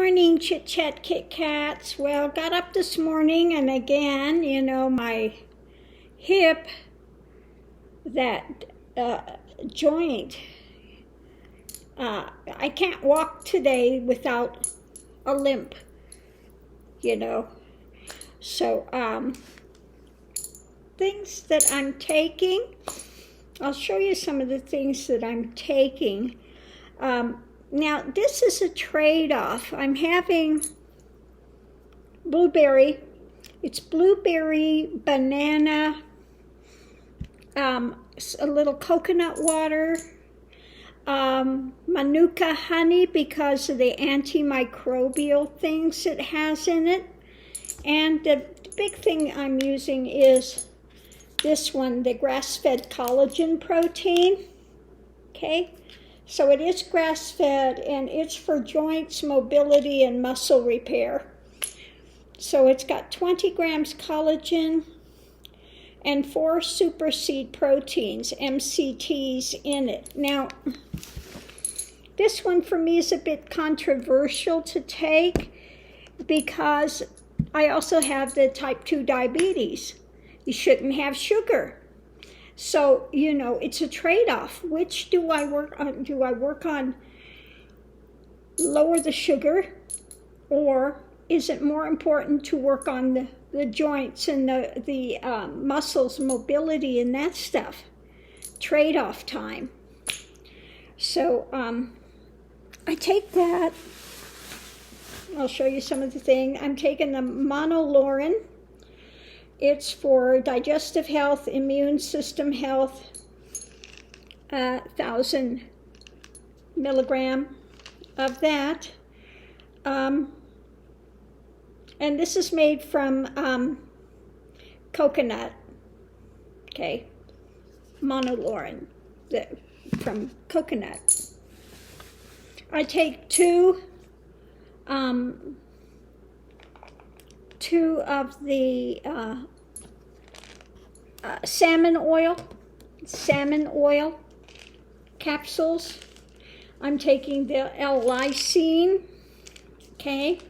morning, Chit Chat Kit Kats. Well, got up this morning and again, my hip, that joint, I can't walk today without a limp, So, things that I'm taking, I'll show you some of the things that I'm taking. Now, this is a trade-off. I'm having blueberry. It's blueberry, banana, a little coconut water, manuka honey because of the antimicrobial things it has in it. And the big thing I'm using is this one, the grass-fed collagen protein. Okay? So it is grass-fed, and it's for joints, mobility, and muscle repair. So it's got 20 grams collagen and 4 super seed proteins, MCTs, in it. Now, this one for me is a bit controversial to take because I also have the type 2 diabetes. You shouldn't have sugar. So, it's a trade-off. Which do I work on? Do I work on lower the sugar, or is it more important to work on the joints and the muscles, mobility, and that stuff? Trade-off time. So, I take that. I'll show you some of the thing. I'm taking the Monolaurin. It's for digestive health, immune system health, 1,000 milligram of that. And this is made from coconut, okay, Monolaurin, from coconut. I take two of the salmon oil capsules. I'm taking the lysine, okay.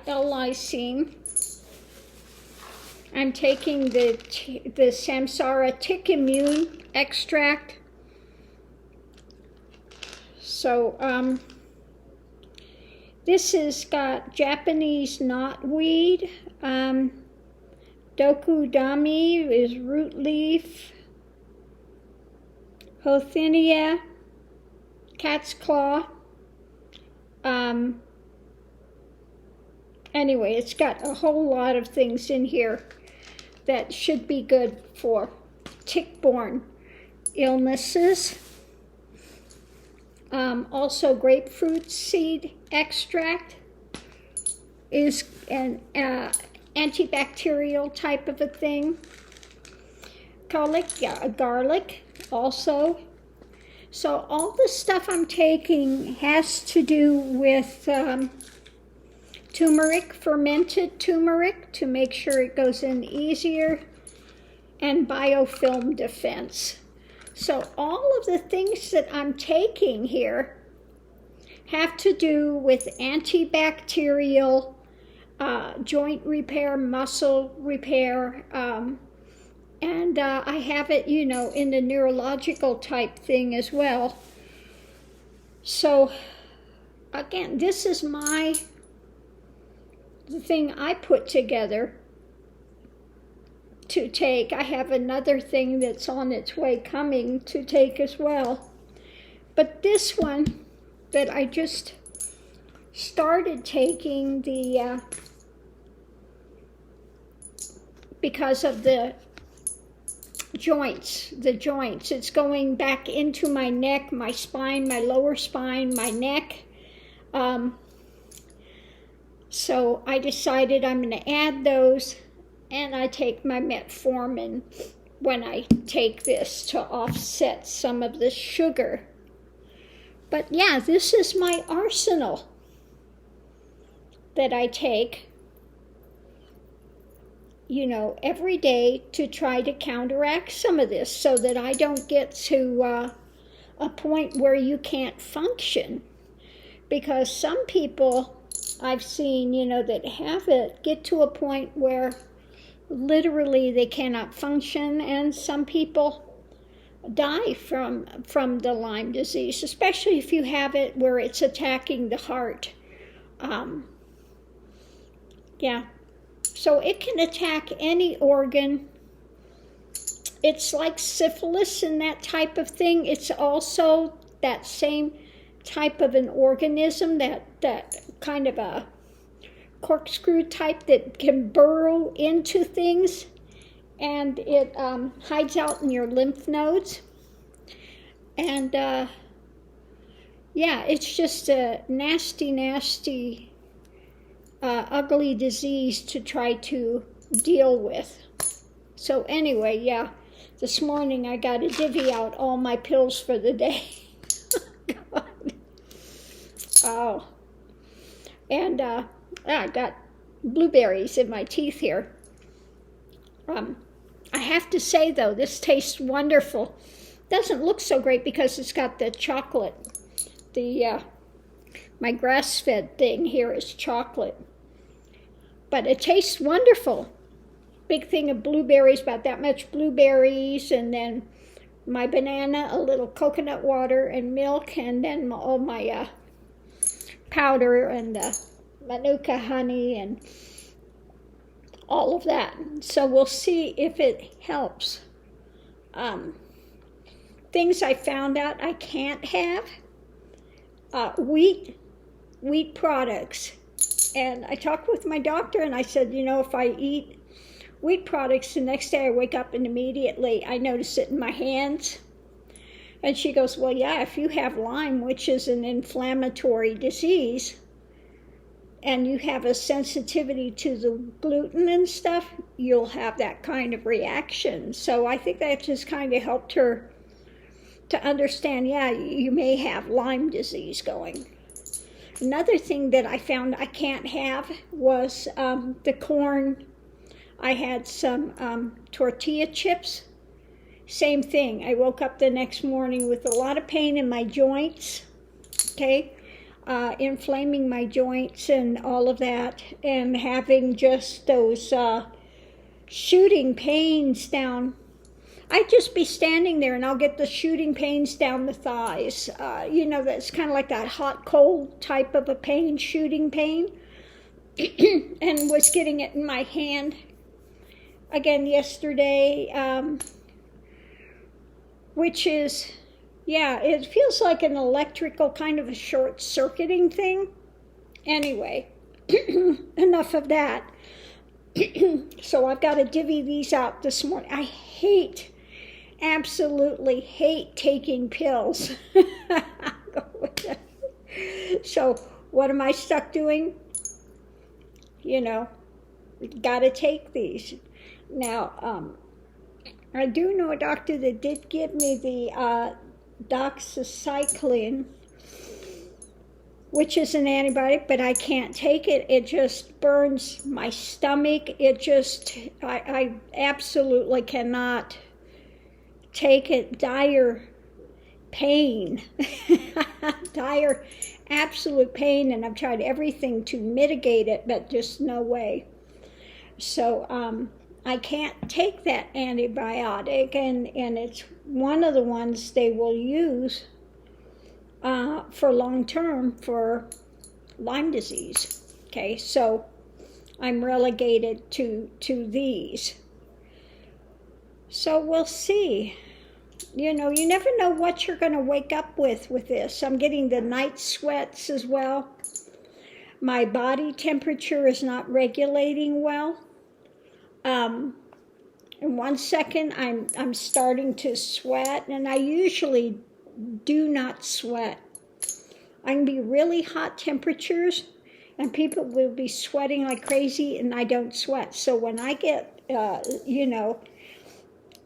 L-lysine. I'm taking the Samsara tick immune extract. So, this has got Japanese knotweed, dokudami is root leaf, Hothinia, cat's claw. Anyway, it's got a whole lot of things in here that should be good for tick-borne illnesses. Also, grapefruit seed extract is an antibacterial type of a thing. Garlic also. So all the stuff I'm taking has to do with turmeric, fermented turmeric, to make sure it goes in easier, and biofilm defense. So all of the things that I'm taking here have to do with antibacterial, joint repair, muscle repair, and I have it, in the neurological type thing as well. So again, this is the thing I put together to take. I have another thing that's on its way coming to take as well. But this one that I just started taking because of the joints, it's going back into my neck, my spine, my lower spine, my neck. So I decided I'm going to add those. And I take my metformin when I take this to offset some of the sugar. But yeah, this is my arsenal that I take, every day to try to counteract some of this so that I don't get to a point where you can't function. Because some people I've seen, that have it, get to a point where literally they cannot function, and some people die from the Lyme disease, especially if you have it where it's attacking the heart. Yeah, so it can attack any organ. It's like syphilis and that type of thing. It's also that same type of an organism, that kind of a corkscrew type that can burrow into things, and it hides out in your lymph nodes. And yeah, it's just a nasty, ugly disease to try to deal with. So anyway, yeah, this morning I got to divvy out all my pills for the day. God. Oh, and I got blueberries in my teeth here. I have to say, though, this tastes wonderful. Doesn't look so great because it's got the chocolate. My grass-fed thing here is chocolate. But it tastes wonderful. Big thing of blueberries, about that much blueberries, and then my banana, a little coconut water and milk, and then all my powder and the manuka honey and all of that. So we'll see if it helps. Things I found out I can't have, wheat products. And I talked with my doctor and I said, if I eat wheat products, the next day I wake up and immediately I notice it in my hands. And she goes, well, yeah, if you have Lyme, which is an inflammatory disease, and you have a sensitivity to the gluten and stuff, you'll have that kind of reaction. So I think that just kind of helped her to understand, yeah, you may have Lyme disease going. Another thing that I found I can't have was the corn. I had some tortilla chips. Same thing. I woke up the next morning with a lot of pain in my joints, okay? Inflaming my joints and all of that, and having just those shooting pains down. I'd just be standing there and I'll get the shooting pains down the thighs. That's kind of like that hot, cold type of a pain, shooting pain. And was getting it in my hand again yesterday, which is, yeah, it feels like an electrical kind of a short-circuiting thing. Anyway, enough of that. So I've got to divvy these out this morning. I absolutely hate taking pills. So what am I stuck doing? Got to take these. Now, I do know a doctor that did give me the doxycycline, which is an antibiotic, but I can't take it. It just burns my stomach. I absolutely cannot take it. Dire pain. Dire, absolute pain, and I've tried everything to mitigate it, but just no way. So I can't take that antibiotic, and it's one of the ones they will use for long term for Lyme disease. Okay, so I'm relegated to these. So we'll see. You never know what you're going to wake up with this. I'm getting the night sweats as well. My body temperature is not regulating well. In 1 second, I'm starting to sweat, and I usually do not sweat. I can be really hot temperatures, and people will be sweating like crazy, and I don't sweat. So when I get,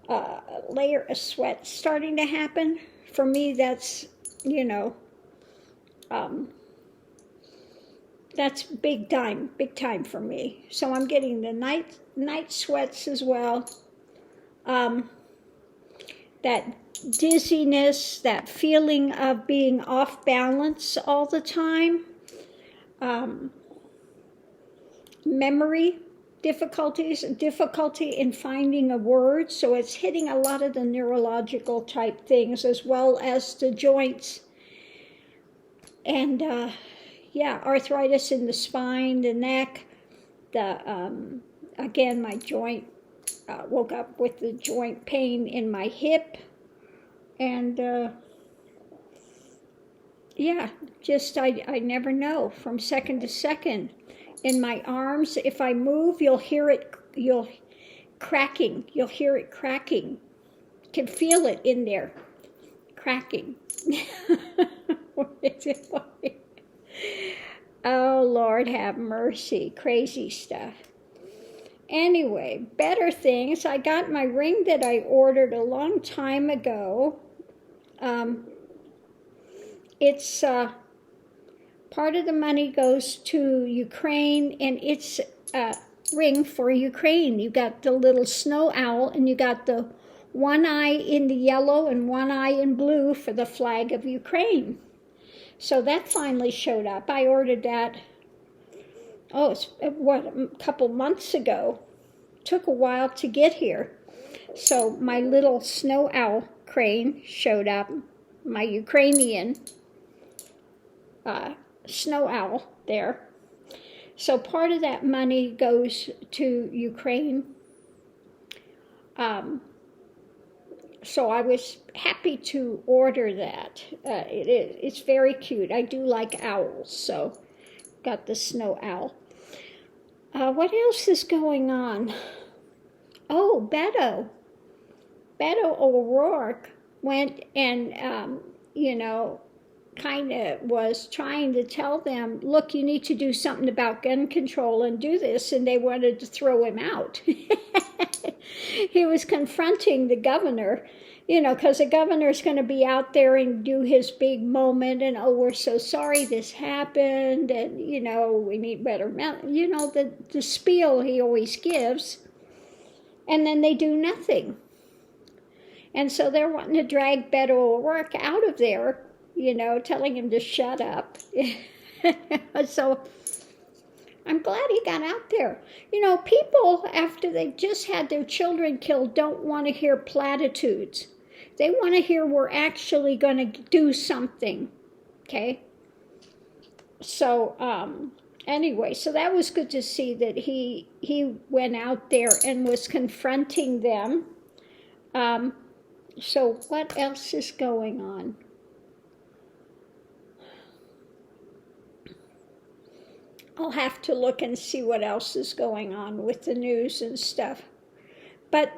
a layer of sweat starting to happen, for me, that's, that's big time for me. So I'm getting the night sweats as well. that dizziness, that feeling of being off balance all the time, memory difficulties, difficulty in finding a word. So it's hitting a lot of the neurological type things as well as the joints. And arthritis in the spine, the neck, again, my joint, woke up with the joint pain in my hip. And I never know from second to second. In my arms, if I move, you'll hear it cracking. You'll hear it cracking. You can feel it in there, cracking. Oh, Lord, have mercy. Crazy stuff. Anyway, better things. I got my ring that I ordered a long time ago. It's part of the money goes to Ukraine, and it's a ring for Ukraine. You got the little snow owl, and you got the one eye in the yellow and one eye in blue for the flag of Ukraine. So that finally showed up. I ordered that, a couple months ago. Took a while to get here. So my little snow owl crane showed up, my Ukrainian snow owl there. So part of that money goes to Ukraine. So I was happy to order that. It's very cute. I do like owls, so got the snow owl. What else is going on? Oh, Beto O'Rourke went and, kind of was trying to tell them, look, you need to do something about gun control and do this, and they wanted to throw him out. He was confronting the governor, because the governor's going to be out there and do his big moment, and, oh, we're so sorry this happened, and, we need better, the spiel he always gives, and then they do nothing. And so they're wanting to drag Beto O'Rourke out of there, telling him to shut up. So I'm glad he got out there. People, after they've just had their children killed, don't want to hear platitudes. They want to hear we're actually going to do something, okay? So, anyway, so that was good to see that he went out there and was confronting them. So what else is going on? I'll have to look and see what else is going on with the news and stuff. But,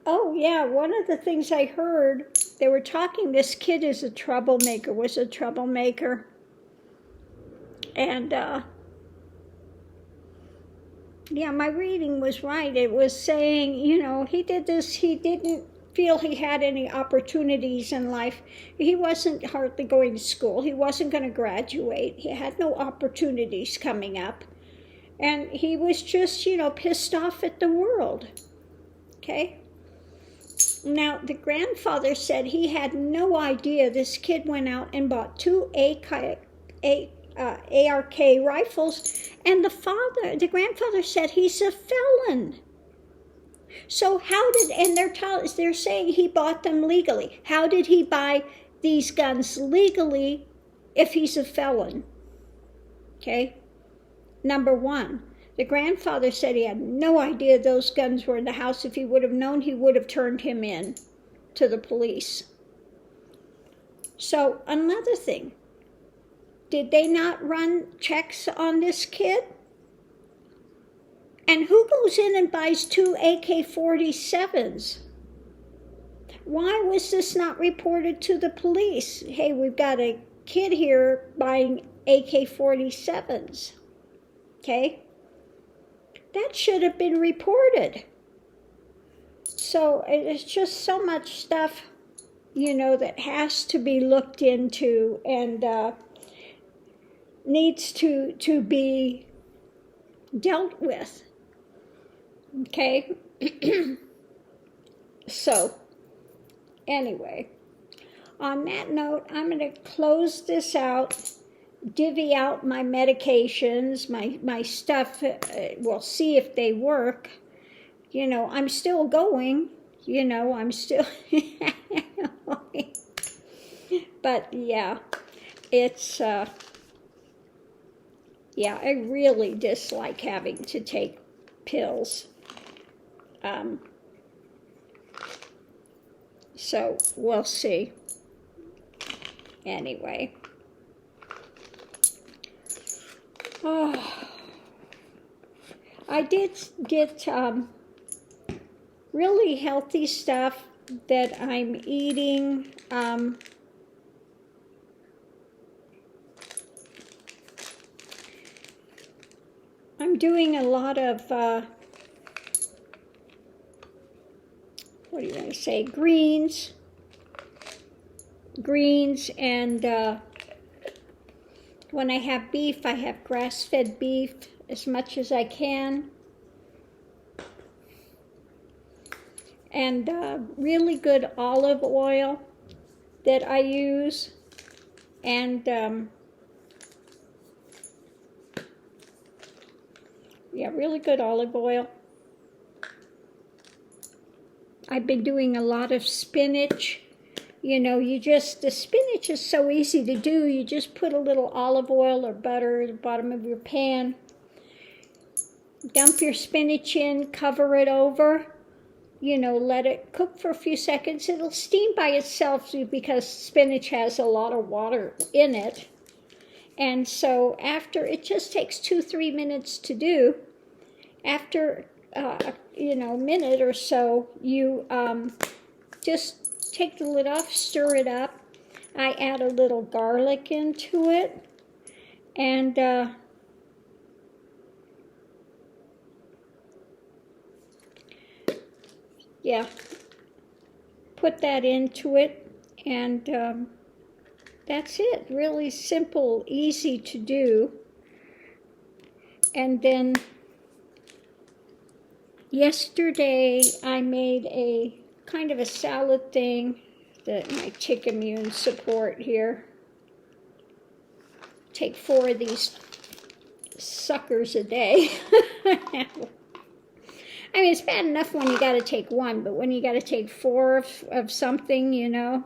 oh yeah, one of the things I heard, they were talking, this kid was a troublemaker. And, my reading was right. It was saying, he did this, he didn't feel he had any opportunities in life. He wasn't hardly going to school. He wasn't going to graduate. He had no opportunities coming up. And he was just, pissed off at the world. Okay? Now, the grandfather said he had no idea this kid went out and bought 2 ARK rifles, and the grandfather said he's a felon. So they're saying he bought them legally. How did he buy these guns legally if he's a felon? Okay? Number one, the grandfather said he had no idea those guns were in the house. If he would have known, he would have turned him in to the police. So another thing, did they not run checks on this kid? And who goes in and buys 2 AK-47s? Why was this not reported to the police? Hey, we've got a kid here buying AK-47s. Okay? That should have been reported. So it's just so much stuff, that has to be looked into and needs to be dealt with. Okay? So, Anyway, on that note, I'm going to close this out, divvy out my medications, my stuff. We'll see if they work. You know, I'm still going. You know, I'm still... But, yeah, it's... yeah, I really dislike having to take pills. So we'll see. Anyway. Oh, I did get really healthy stuff that I'm eating. I'm doing a lot of, what do you want to say, greens, and when I have beef, I have grass-fed beef as much as I can. And really good olive oil that I use. And yeah, really good olive oil. I've been doing a lot of spinach. You know, the spinach is so easy to do. You just put a little olive oil or butter at the bottom of your pan. Dump your spinach in, cover it over. You know, let it cook for a few seconds. It'll steam by itself because spinach has a lot of water in it. And so after, it just takes 2-3 minutes to do. After, you know, a minute or so, you just take the lid off, stir it up. I add a little garlic into it. And yeah, put that into it, and that's it. Really simple, easy to do. And then yesterday I made a kind of a salad thing that my tick immune support here. Take 4 of these suckers a day. I mean, it's bad enough when you got to take 1, but when you got to take 4 of something, you know,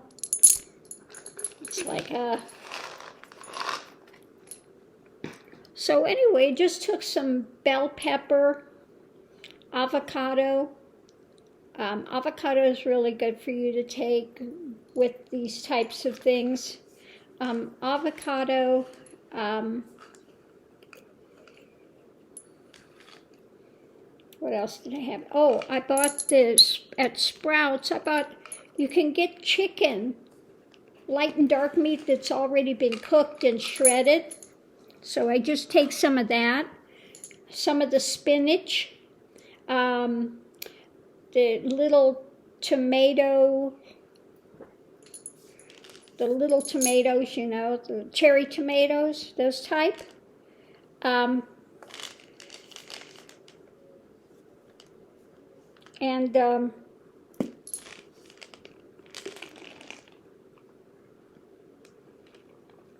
it's like, So anyway, just took some bell pepper, avocado. Avocado is really good for you to take with these types of things. Avocado, what else did I have? Oh, I bought this at Sprouts. You can get chicken, light and dark meat that's already been cooked and shredded. So I just take some of that, some of the spinach, the little tomatoes, you know, the cherry tomatoes, those type. And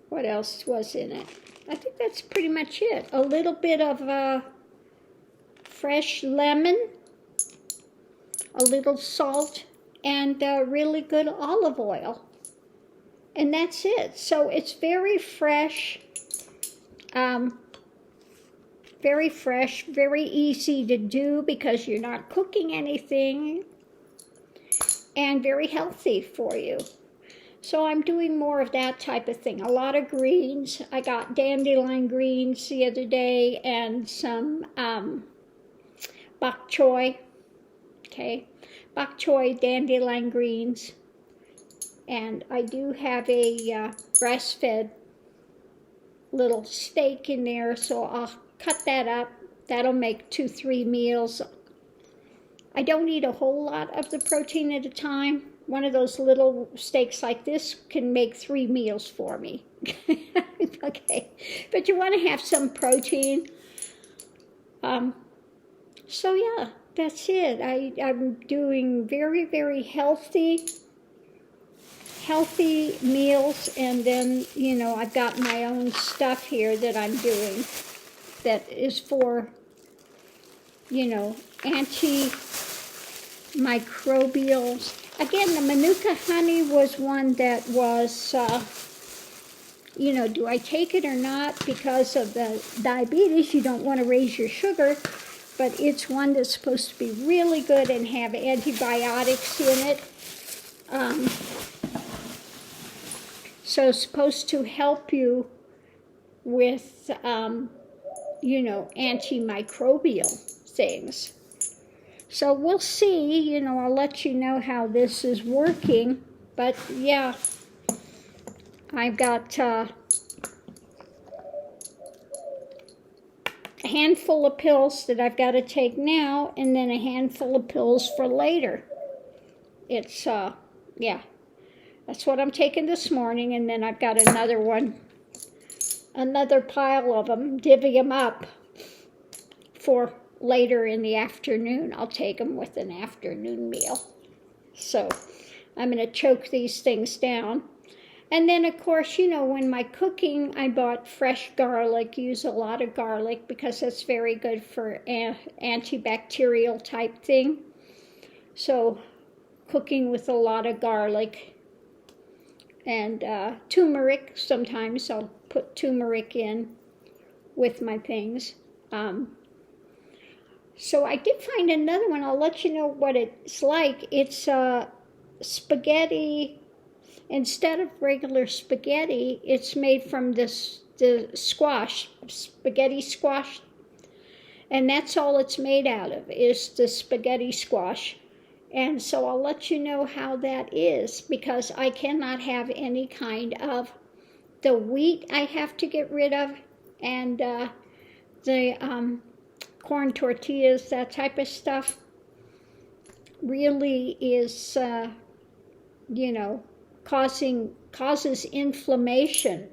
what else was in it? I think that's pretty much it. A little bit of fresh lemon, a little salt, and really good olive oil. And that's it. So it's very fresh, very easy to do because you're not cooking anything, and very healthy for you. So I'm doing more of that type of thing. A lot of greens. I got dandelion greens the other day and some bok choy. Okay, bok choy, dandelion greens. And I do have a grass-fed little steak in there, so I'll cut that up. That'll make 2-3 meals. I don't eat a whole lot of the protein at a time. One of those little steaks like this can make 3 meals for me. Okay, but you want to have some protein. So yeah, that's it. I'm doing very, very healthy. healthy meals, and then, you know, I've got my own stuff here that I'm doing that is for, you know, antimicrobials. Again, the Manuka honey was one that was, you know, do I take it or not? Because of the diabetes, you don't want to raise your sugar, but it's one that's supposed to be really good and have antibiotics in it. So it's supposed to help you with, you know, antimicrobial things. So we'll see, you know, I'll let you know how this is working. But yeah, I've got a handful of pills that I've got to take now, and then a handful of pills for later. It's, yeah, that's what I'm taking this morning, and then I've got another one, another pile of them, divvy them up for later in the afternoon. I'll take them with an afternoon meal. So I'm going to choke these things down. And then, of course, you know, when my cooking, I bought fresh garlic, use a lot of garlic because that's very good for antibacterial type thing. So cooking with a lot of garlic and turmeric. Sometimes I'll put turmeric in with my things. So I did find another one. I'll let you know what it's like. It's spaghetti. Instead of regular spaghetti, it's made from the squash, spaghetti squash. And that's all it's made out of, is the spaghetti squash. And so I'll let you know how that is, because I cannot have any kind of, the wheat I have to get rid of, and the corn tortillas, that type of stuff, really is, you know, causes inflammation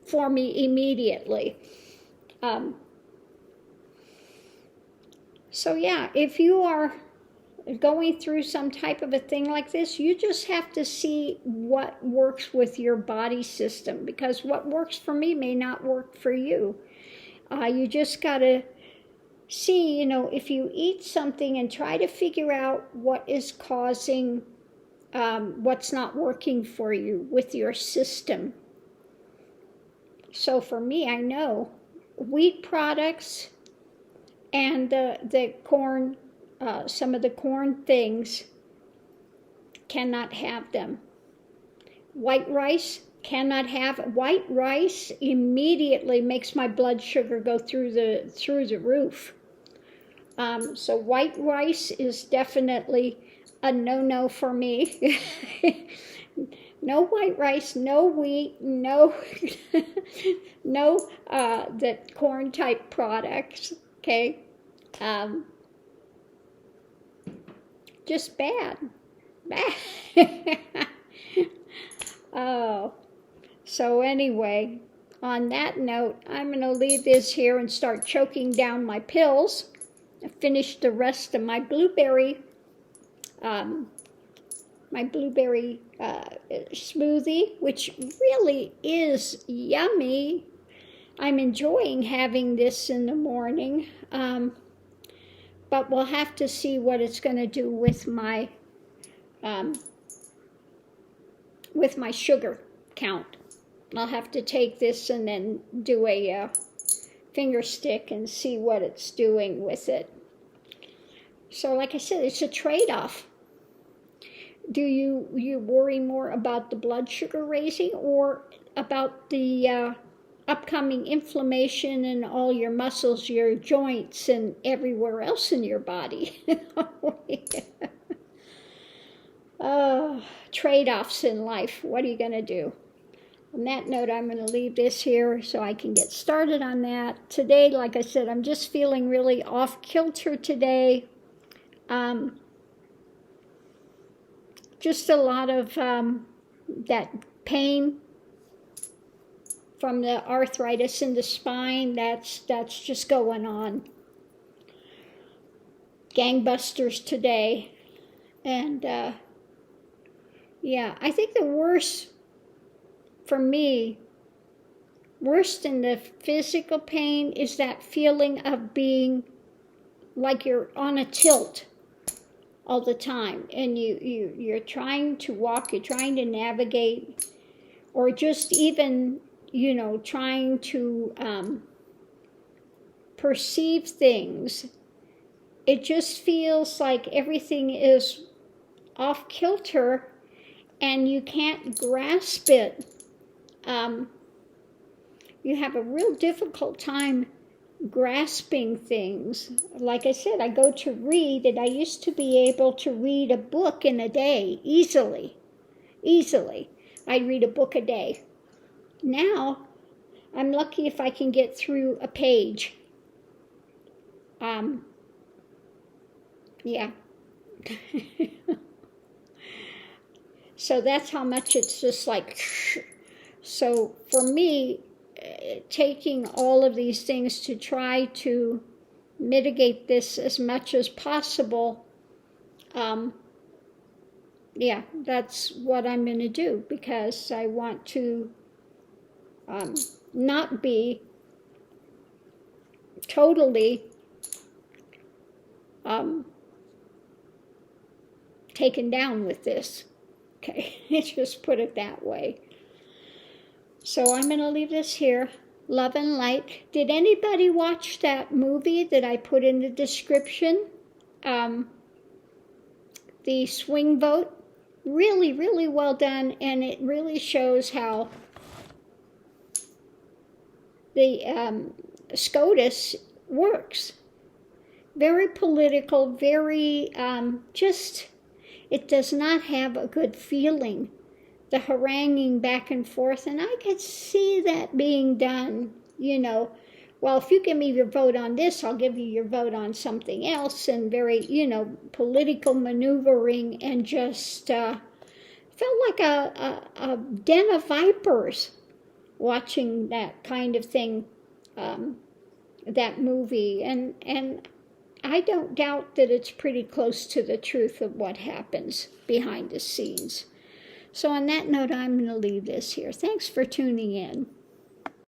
for me immediately. So yeah, if you are going through some type of a thing like this, you just have to see what works with your body system, because what works for me may not work for you. You just got to see, you know, if you eat something and try to figure out what is causing what's not working for you with your system. So for me, I know wheat products and the corn, some of the corn things, cannot have them. White rice, cannot have. White rice immediately makes my blood sugar go through the roof. So white rice is definitely a no-no for me. No white rice, no wheat, no the corn type products, okay? Just bad. Oh, so anyway, on that note, I'm going to leave this here and start choking down my pills. I finished the rest of my blueberry smoothie, which really is yummy. I'm enjoying having this in the morning, but we'll have to see what it's going to do with my sugar count. I'll have to take this and then do a finger stick and see what it's doing with it. So like I said, it's a trade-off. Do you worry more about the blood sugar raising or about the upcoming inflammation in all your muscles, your joints, and everywhere else in your body? Trade-offs in life. What are you going to do? On that note, I'm going to leave this here so I can get started on that. Today, like I said, I'm just feeling really off-kilter today. Just a lot of that pain from the arthritis in the spine. That's just going on. Gangbusters today. And, Yeah, I think the worst, for me, worse than the physical pain is that feeling of being like you're on a tilt all the time, and you're trying to walk, you're trying to navigate, or just even, trying to perceive things. It just feels like everything is off kilter and you can't grasp it. You have a real difficult time grasping things. Like I said, I go to read, and I used to be able to read a book in a day easily. I'd read a book a day. Now, I'm lucky if I can get through a page. Yeah. So that's how much it's just like. So for me, taking all of these things to try to mitigate this as much as possible, yeah, that's what I'm going to do, because I want to not be totally taken down with this. Okay, just put it that way. So I'm going to leave this here. Love and light. Did anybody watch that movie that I put in the description? The swing vote? Really, really well done, and it really shows how the SCOTUS works. Very political, very just, it does not have a good feeling. The haranguing back and forth, and I could see that being done, well, if you give me your vote on this, I'll give you your vote on something else, and very, political maneuvering, and just felt like a den of vipers watching that kind of thing, that movie, and I don't doubt that it's pretty close to the truth of what happens behind the scenes. So on that note, I'm going to leave this here. Thanks for tuning in.